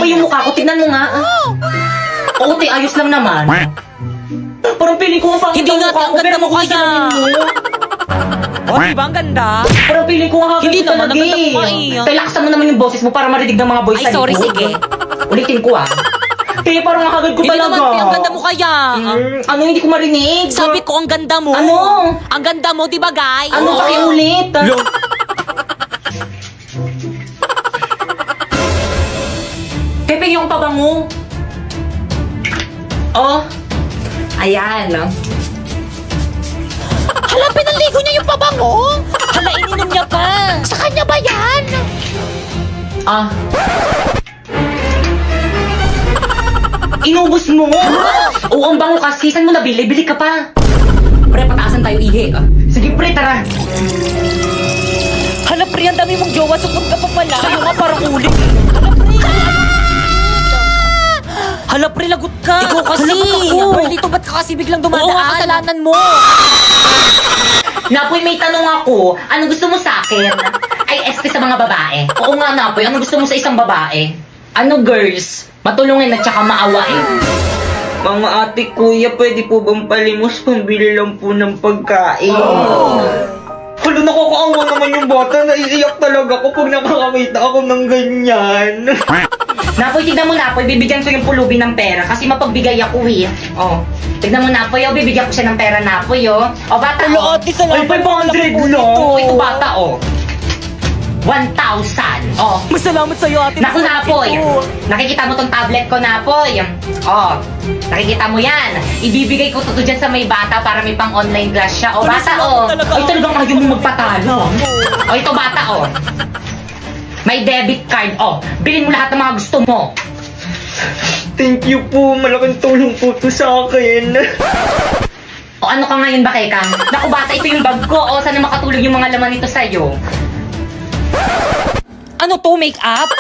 okay yung mukha ko. Tignan mo nga. Oo, te, ayos lang naman. Parang feeling ko ang pangit Hindi ang nga, mukha ang ko. ganda Pero mo makuha kaya. O, diba ang ganda? Parang feeling ko ang hagad Hindi ko naman, talaga ang ganda eh. mo eh. Kaya lakasan mo naman yung boses mo para marinig ng mga boys Ay, sa sorry, likod. sige. Ulitin ko ah. Te, parang ang hagad ko Hindi talaga. naman, ang ganda mo kaya. Ano, hindi ko marinig? Sabi ko, ang ganda mo. Ano? Ang ganda mo, diba, guys? Ano, pakiulit? Pepe, yung pabango. Oh. Ayan. Hala, pinaligo niya yung pabango? Hala, ininom niya pa. Sa kanya ba yan? Ah. Inubos mo? Oo, ang bango kasi. Saan mo nabili? Bili ka pa. Pre, pataasan tayo, ihi. Sige, pre, tara. Hala, pre, ang dami mong jowa. Sukot ka pa pala. Sa'yo nga parang ulit. Hala, pre, lagot ka. Ikaw kasi. Hala, ba't ako? Perlito, ba't ka kasi biglang dumadaan? Oo, nga, kasalanan mo. Napoy, may tanong ako. Ano gusto mo sa akin? Ay, SP sa mga babae. Oo nga, Napoy. Ano gusto mo sa isang babae? Ano, girls? Matulungin at saka maawain. Mga ate, kuya, pwede po bang palimos? Pambili lang po ng pagkain. Hala, nakakaawa naman yung bata. Naiiyak talaga ako pag nakakakita ako ng ganyan. Napoy, tignan mo, Napoy. Bibigyan ko yung pulubi ng pera kasi mapagbigay ako eh. Oh. Tignan mo, Napoy. Oh, bibigyan ko siya ng pera, Napoy, oh. Oh, bata, Hala, oh. ate, salamat. Ay, 500 no? Oh, ito, bata, oh. 1,000. Oh. Masalamat sa'yo, ate. Naku, Napoy. Nakikita mo tong tablet ko, Napoy. Oh. Nakikita mo yan. Ibibigay ko to dyan sa may bata para may pang online class siya. Oh, Hala, bata, salamat oh. talaga. Ay, talagang ayaw mo magpatalo. Oh, ito, bata, oh. May debit card. Oh, bilhin mo lahat ng mga gusto mo. Thank you po. Malaking tulong po to sa akin. O ano ka ngayon ba, Keka? Naku, bata, ito yung bag ko. O, sana makatulog yung mga laman nito sa'yo. Ano to, make-up?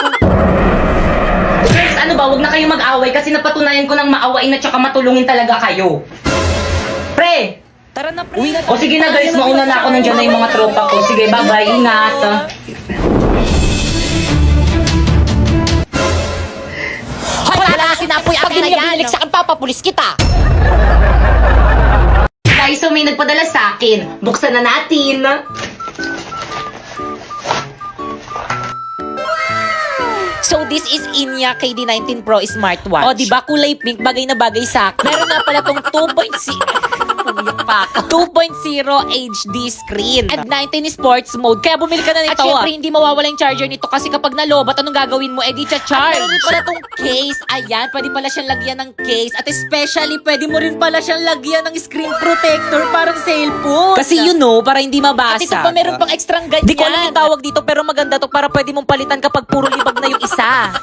Girls, ano ba? Huwag na kayong mag-away kasi napatunayan ko ng maawain at saka matulungin talaga kayo. Pre! Tara na, pre. O sige na guys, mauna na ako. Nandiyan na yung mga tropa ko. Sige, bye-bye. Ingat. Hoy, wala na sinapoy akin na yan. Pag sa akin, papapulis kita. Guys, so may nagpadala sa akin. Buksan na natin. So this is Inya KD19 Pro Smartwatch. O, di ba kulay pink, bagay na bagay sa akin. Meron nga pala tong 2.0 HD screen at 19 sports mode. Kaya bumili ka na nito. At syempre, hindi mawawala yung charger nito kasi kapag nalobat, anong gagawin mo? Di cha-charge. At meron pala tong case. Ayan, pwede pala siyang lagyan ng case. At especially, pwede mo rin pala siyang lagyan ng screen protector parang cellphone. Kasi you know, para hindi mabasa. At ito pa, meron pang extrang ganyan. Di ko alam yung tawag dito, pero maganda to para pwede mong palitan kapag puro libag na yung isa.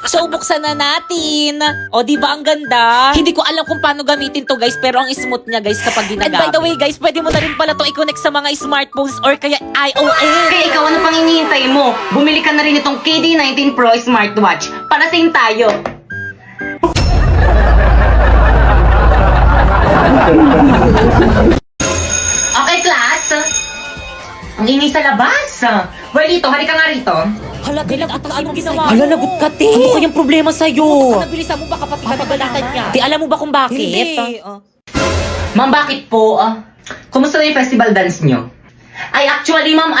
So, buksan na natin. O, di ba ang ganda? Hindi ko alam kung paano gamitin to, guys, pero ang smooth niya, guys, kapag ginagamit. And by the way, guys, pwede mo na rin pala to i-connect sa mga smartphones or kaya iOS. Kaya ikaw, ano pang hinihintay mo? Bumili ka na rin itong KD19 Pro Smartwatch. Para same tayo. Okay, class. Ang ingay sa labas. Well, dito, halika nga rito. Hala, galag at anong ginawa mo? Hala, lagot ka, te. Ano kayang problema sa'yo? Nabilisan mo ba kapag pinabalatan niya? Te, alam mo ba kung bakit? Hindi. Ma'am, bakit po? Kumusta na yung festival dance nyo? Ay, actually, ma'am,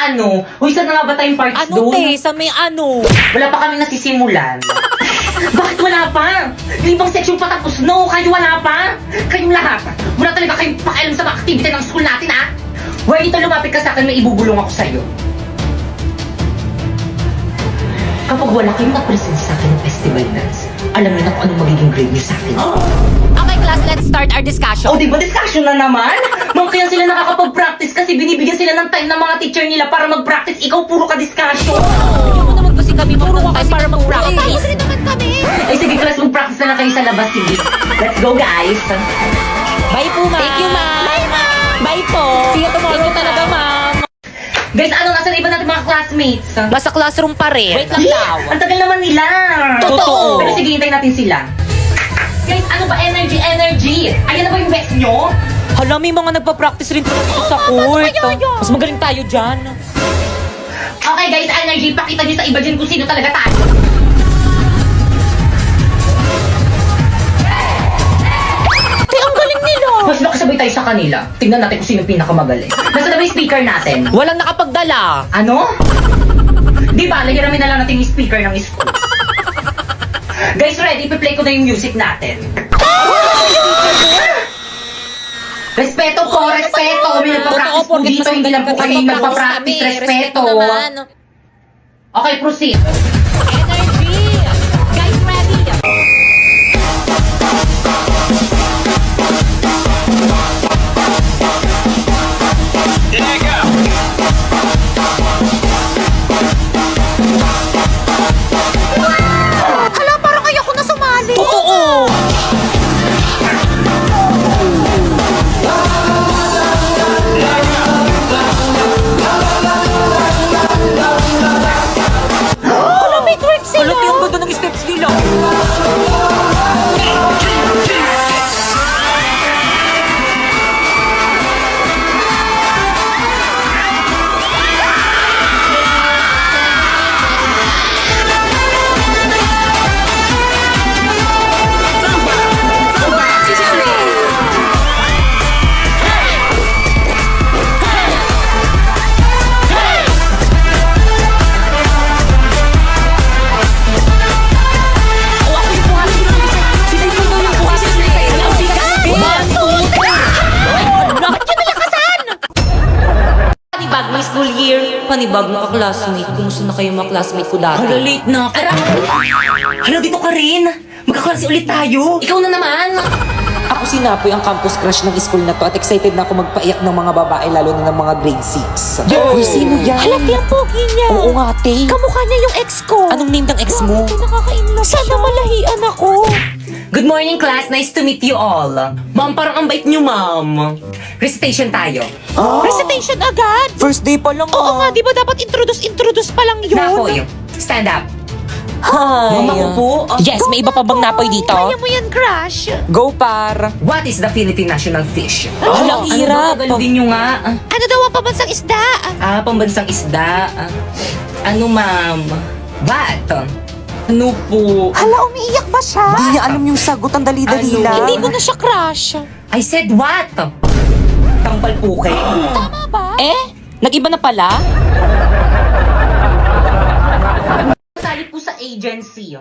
Uy, saan na nga ba tayong parts Ano, doon? te? Sa may ano? Wala pa kami nasisimulan. Bakit wala pa? Yung ibang section pa tapos, no? Kayo wala pa? Kayong lahat. Wala talaga kayong pakialam sa mga activity ng school natin, ha? Well, dito lumapit ka sa akin, may ibubulong ako sa'yo. Kapag wala kayong mag-present sa akin ng festival dance, alam niyo na kung anong magiging grade niyo sa akin. Okay, class, let's start our discussion. O, di ba discussion na naman? Ma'am, kaya sila nakakapag-practice kasi binibigyan sila ng time ng mga teacher nila para mag-practice. Ikaw, puro ka discussion. Hindi mo naman kasi kami puro ka para mag-practice. Ay, sige, class, mag-practice na lang kayo sa labas. Sige. Let's go, guys. Bye po, ma'am. Thank you, ma'am. Bye, ma'am. Bye po. See you tomorrow. Thank you talaga, ma'am. Guys, nasa iba natin mga classmates? Nasa classroom pa rin. Wait lang daw. Ang tagal naman nila. Totoo. Pero sige, hintayin natin sila. Guys, ano ba? Energy, energy. Ayan na ba yung best nyo? Hala, may mga nagpa-practice rin pala dito sa court. Mas magaling tayo dyan. Okay guys, energy, pakita nyo sa iba dyan kung sino talaga tayo. tayo sa kanila. Tingnan natin kung sino pinakamagaling. Nasa na ba yung speaker natin? Walang nakapagdala. Ano? Di ba, lahiramin na lang natin yung speaker ng school. Guys, ready? Ipi-play ko na yung music natin. Respeto po, respeto. May nagpa-practice po dito. Hindi lang po kayo nagpa-practice. Respeto. Okay, proceed. Energy! Guys, ready? Hala, parang ayoko na sumali. Oo! Hala, may twerk sila. Hala, yung ganda ng steps nila. Panibagong school year, panibagong ka-classmate. Kumusta na kayo mga classmate ko dati? Hala, late na ako. Hala, dito ka rin. Magkaklase ulit tayo. Ikaw na naman. Ako si Napoy, ang campus crush ng school na to at excited na ako magpaiyak ng mga babae lalo na ng mga grade 6. Uy, sino yan? Halati ang pogi niya. Oo nga, te. Kamukha niya yung ex ko. Anong name ng ex mo? Nakaka-inlove Sana malahian ako. Good morning, class. Nice to meet you all. Ma'am, parang ang bait niyo, ma'am. Recitation tayo. Recitation agad. First day pa lang Oo nga, di ba dapat introduce pa lang yun? Napoy, stand up. Hi. Ma'am, ako po. Yes, may iba pa bang Napoy dito? Kaya mo yan, crush. Go, par. What is the Philippine national fish? Hala, ang hirap. Ano din nyo nga? Ano daw ang pambansang isda? Pambansang isda. Ano, ma'am? What? Ano po? Hala, umiiyak ba siya? Hindi niya alam yung sagot, ang dali-dali Ano? lang. Hindi mo na siya crush. I said what? Tampal po kayo. Tama ba? Nag-iba na pala? Sali po sa agency.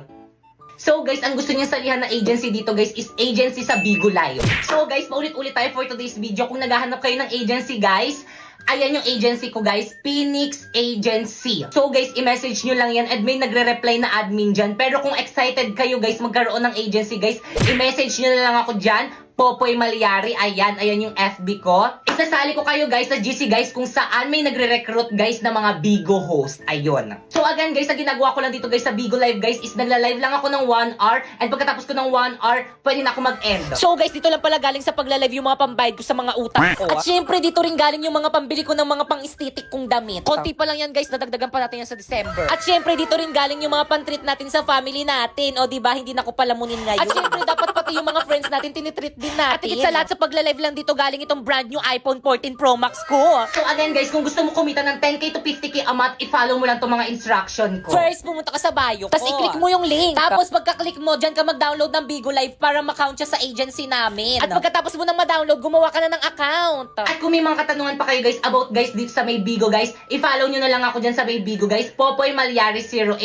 So guys, ang gusto niya salihan na agency dito guys is agency sa Bigo Live. So guys, paulit-ulit tayo for today's video. Kung naghahanap kayo ng agency guys, ayan yung agency ko guys, Phoenix Agency. So guys, i-message nyo lang yan and may nagre-reply na admin dyan. Pero kung excited kayo guys magkaroon ng agency guys, i-message nyo na lang ako dyan. Popoy Malyari, ayan yung FB ko. Isasali ko kayo guys sa GC guys kung saan may nagre-recruit guys na mga Bigo host. Ayun. So again guys, ang ginagawa ko lang dito guys sa Bigo Live guys is nagla-live lang ako ng 1 hour and pagkatapos ko ng 1 hour, pwede na ako mag-end. So guys, dito lang pala galing sa pagla-live yung mga pambayad ko sa mga utang ko. At syempre, dito rin galing yung mga pambili ko ng mga pang-aesthetic kong damit. Konti pa lang yan guys, nadagdagan pa natin yan sa December. At syempre, dito rin galing yung mga pang-treat natin sa family natin. O diba, hindi na ko palamunin ngayon. At syempre, dapat pati yung mga friends natin tinitreat din natin. At higit sa lahat sa pagla-live lang dito galing itong brand new iPhone 14 Pro Max ko. So again guys, kung gusto mo kumita ng 10k to 50k a month, i-follow mo lang itong mga instruction ko. First, pumunta ka sa bio ko. Tapos i-click mo yung link. Tapos pagka-click mo, dyan ka mag-download ng Bigo Live para ma-count siya sa agency namin. At pagkatapos mo nang ma-download, gumawa ka na ng account. At kung may mga katanungan pa kayo guys about guys dito sa may Bigo guys, i-follow nyo na lang ako dyan sa may Bigo guys, Popoy Malyari 08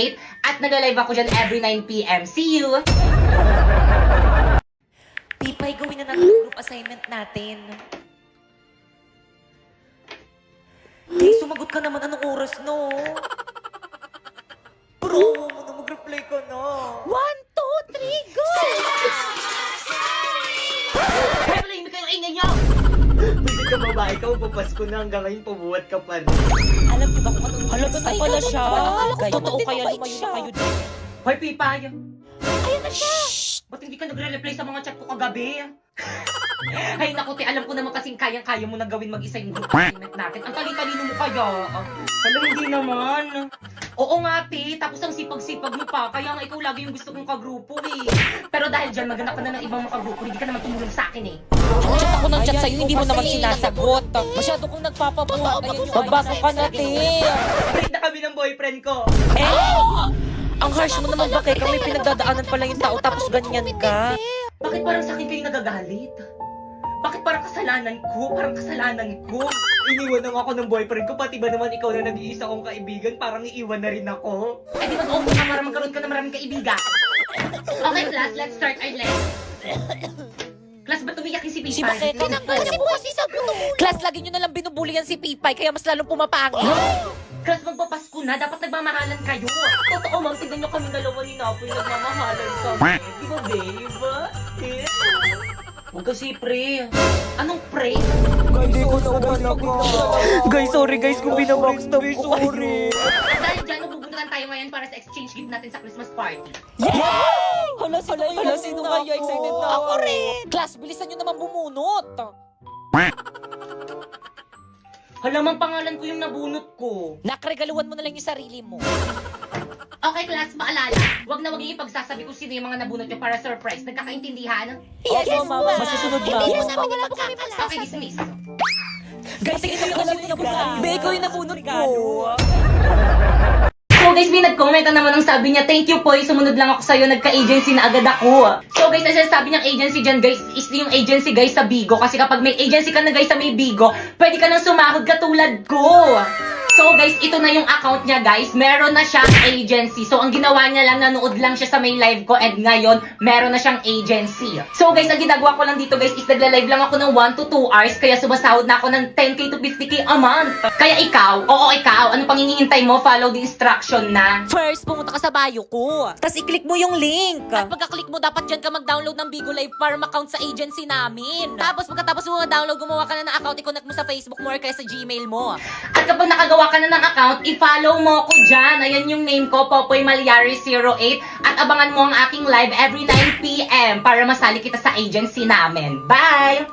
at nag-live ako dyan every 9pm. See you! Pipay, gawin na natin yung group assignment natin. Sumagot ka naman, anong oras, no? Bro, mo na mag-reply ka na. 1, 2, 3, go! Kaya pala hindi kayo ingay nyo! Pwede ka babae ka, papasko na hanggang ngayon pabuhat ka pa. Alam ko ba kung anong halaga na pala siya? Akala ko Totoo din kaya mabait lumayo siya. na kayo dito. Hoy, Pipay! Ayan na siya. Ba't hindi ka nagre-reply sa mga chat ko kagabi? Ay naku, te, alam ko naman kasing kayang-kaya mo na gawin mag-isa yung group assignment natin. Ang tali-talino mo kaya. Alam, hindi naman. Oo nga, te. Tapos ang sipag-sipag mo pa. Kaya nga ikaw lagi yung gusto kong kagrupo eh. Pero dahil dyan, maghanap ka na ng ibang makagrupo. Hindi ka naman tumulong sa akin eh. Chat ako ng chat Ayan, sa'yo, hindi mo kasi naman sinasagot. Masyado kong nagpapabuhat. Ayan yung magbago ka na, te. Break na kami ng boyfriend ko. Ang harsh mo naman, bakit kami pinagdadaanan pa lang yung tao tapos ganyan ka? Bakit parang sa akin kayo nagagalit? Bakit parang kasalanan ko? Parang kasalanan ko. Iniwan lang ako ng boyfriend ko, pati ba naman ikaw na nag-iisa kong kaibigan, parang iiwan na rin ako. Eh di mag-open ka para magkaroon ka ng maraming kaibigan. Okay class, let's start our lesson. Class, ba't umiyakin si Si Pipay? Bakit? Kasi po kasi sa gulo. Class, lagi nyo nalang binubuligan si Pipay, kaya mas lalong pumapangit. Class, magpapasko na. Dapat nagmamahalan kayo. Totoo, ma'am. Tignan nyo kami dalawa ni Napoy. Nagmamahalan kami. Di ba, babe? Huwag kasi pre. Anong pre? Guys, sorry guys kung binabackstab ko kayo. At dahil dyan, magbubuntutan tayo ngayon para sa exchange gift natin sa Christmas party. Hala, sino kaya? Excited na ako. Rin. Class, bilisan nyo naman bumunot. Halamang pangalan ko yung nabunot ko. Nakregaluhan mo na lang yung sarili mo. Okay, class, maalala. Huwag na huwag yung ipagsasabi kung sino yung mga nabunot nyo para surprise. Nagkakaintindihan? Yes, ma'am. ma'am. Masusunod, Hindi ma'am. na sabi wala po kami Okay, pagsasabi. dismiss. Guys, ito ko kasi nabunot. Be, ikaw yung nabunot ko. So guys, may nag-comment na naman ang sabi niya, thank you po, sumunod lang ako sa'yo, nagka-agency na agad ako. So guys, ang sabi niyang agency dyan guys, is yung agency guys sa Bigo. Kasi kapag may agency ka na guys sa may Bigo, pwede ka nang sumahod katulad ko. So guys, ito na yung account niya guys. Meron na siyang agency. So ang ginawa niya lang, nanood lang siya sa may live ko and ngayon, meron na siyang agency. So guys, ang ginagawa ko lang dito guys is nagla-live lang ako ng 1 to 2 hours kaya sumasahod na ako ng 10k to 50k a month. Kaya ikaw, ano pang hinihintay mo? Follow the instruction na. First, pumunta ka sa bio ko. Tapos i-click mo yung link. At pagka-click mo, dapat dyan ka mag-download ng Bigo Live para ma-count sa agency namin. Tapos pagkatapos mo ma-download, gumawa ka na ng account, i-connect mo sa Facebook mo or kaya sa Gmail mo. At kapag nakagawa ka na ng account, i-follow mo ko dyan. Ayan yung name ko, Popoy Malyari 08. At abangan mo ang aking live every 9 p.m. para masali kita sa agency namin. Bye!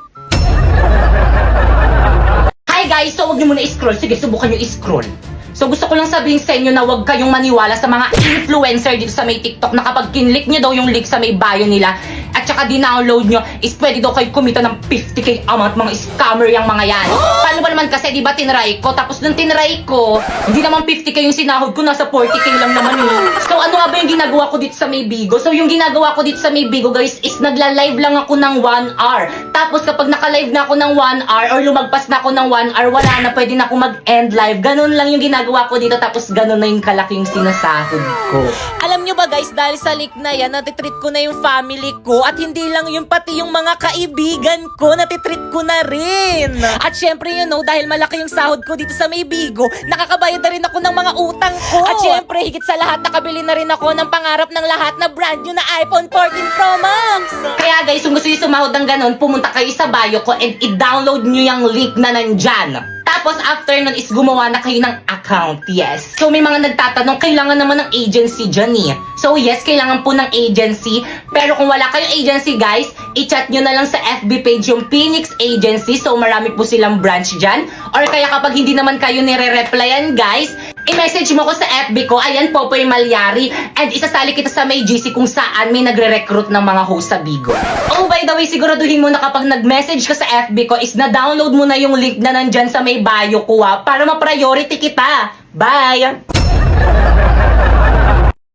Hi guys! So, huwag niyo muna i-scroll. Sige, subukan niyo i-scroll. So, gusto ko lang sabihin sa inyo na huwag kayong maniwala sa mga influencer dito sa may TikTok na kapag kinlik niyo daw yung link sa may bio nila at saka di-download nyo, is pwede daw kayo kumita ng 50k a month. Mga scammer yung mga yan. Paano ba naman kasi, di ba, tinry ko? Tapos nung tinry ko, hindi naman 50k yung sinahod ko, nasa 40k lang naman eh. So, ano nga ba yung ginagawa ko dito sa may Bigo? So, yung ginagawa ko dito sa may Bigo, guys, is nagla-live lang ako ng 1 hour. Tapos, kapag naka-live na ako ng 1 hour or lumagpas na ako ng 1 hour, wala na, pwede na ako mag-end live. Ganun lang yung ginagawa ko dito, tapos ganun na yung kalaki yung sinasahod ko. Alam nyo ba guys, dahil sa link na yan, natitreat ko na yung family ko at hindi lang yung pati yung mga kaibigan ko, natitreat ko na rin. At syempre you know, dahil malaki yung sahod ko dito sa may Bigo, nakakabayad na rin ako ng mga utang ko. At syempre, higit sa lahat, nakabili na rin ako ng pangarap ng lahat na brand new na iPhone 14 Pro Max. Kaya guys, kung gusto nyo sumahod ng ganun, pumunta kayo sa bio ko and i-download nyo yung link na nandyan. Tapos after nun is gumawa na kayo ng account, yes. So may mga nagtatanong, kailangan naman ng agency dyan eh. So yes, kailangan po ng agency. Pero kung wala kayong agency guys, i-chat nyo na lang sa FB page yung Phoenix Agency. So marami po silang branch dyan. Or kaya kapag hindi naman kayo nire-replyan guys, i-message mo ko sa FB ko, ayan Popoy Malyari. And isasali kita sa may GC kung saan may nagre-recruit ng mga host sa Bigo. Oh, by the way, siguraduhin mo na kapag nag-message ka sa FB ko is na-download mo na yung link na nandyan sa may bio ko para ma-priority kita. Bye!